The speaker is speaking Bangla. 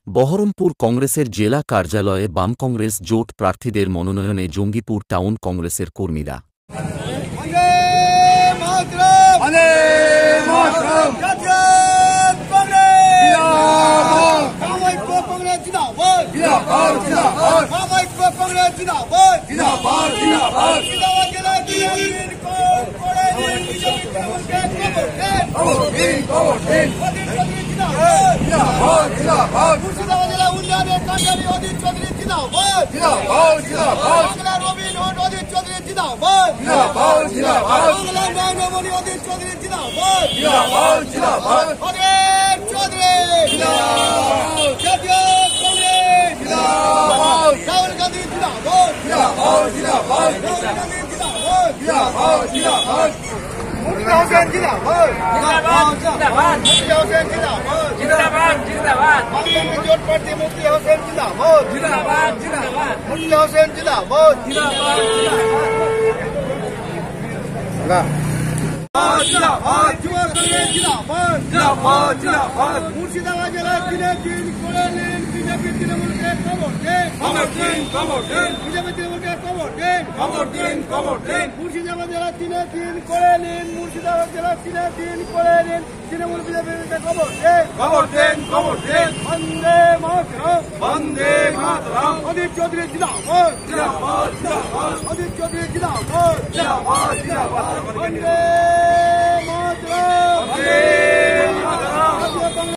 বহরমপুর কংগ্রেসের জেলা কার্যালয়ে বাম কংগ্রেস জোট প্রার্থীদের মনোনয়নে জঙ্গিপুর টাউন কংগ্রেসের কর্মীরা। মুর্শিদাবাদ জেলা উন্নয়নের কাণ্ডারি অজিত চৌধুরী জিন্দাবাদ, বাংলার রবিন হুড অজিত চৌধুরী জিন্দাবাদ, বাংলার নয়নমণি অজিত চৌধুরী জিন্দাবাদ, অজিত চৌধুরী জাতীয় কংগ্রেস, রাহুল গান্ধী জিন্দাবাদ, রাহুল গান্ধী জিন্দাবাদ, মুর্শিদা হোসেন জিন্দাবাদ, মুর্শিদা হোসেন জিন্দাবাদ, জোট প্রার্থী মুর্শিদা হোসেন জিন্দাবাদ, মুর্শিদা হোসেন জিন্দাবাদ, মুর্শিদাবাদ জেলার দিনে দিন করে নিন বিজেপি তৃণমূলকে খবর দিন, বিজেপি তৃণমূলকে খবর দিন, মুর্শিদাবাদ জেলার দিনে দিন করে নিন, মুর্শিদাবাদ জেলার দিনে দিন করে নিন, তৃণমূল বিজেপিকে খবর দিন, বন্দে মাতরম, অজিত চৌধুরী জিন্দাবাদ, অজিত চৌধুরী জিন্দাবাদ, বন্দে মাতরম।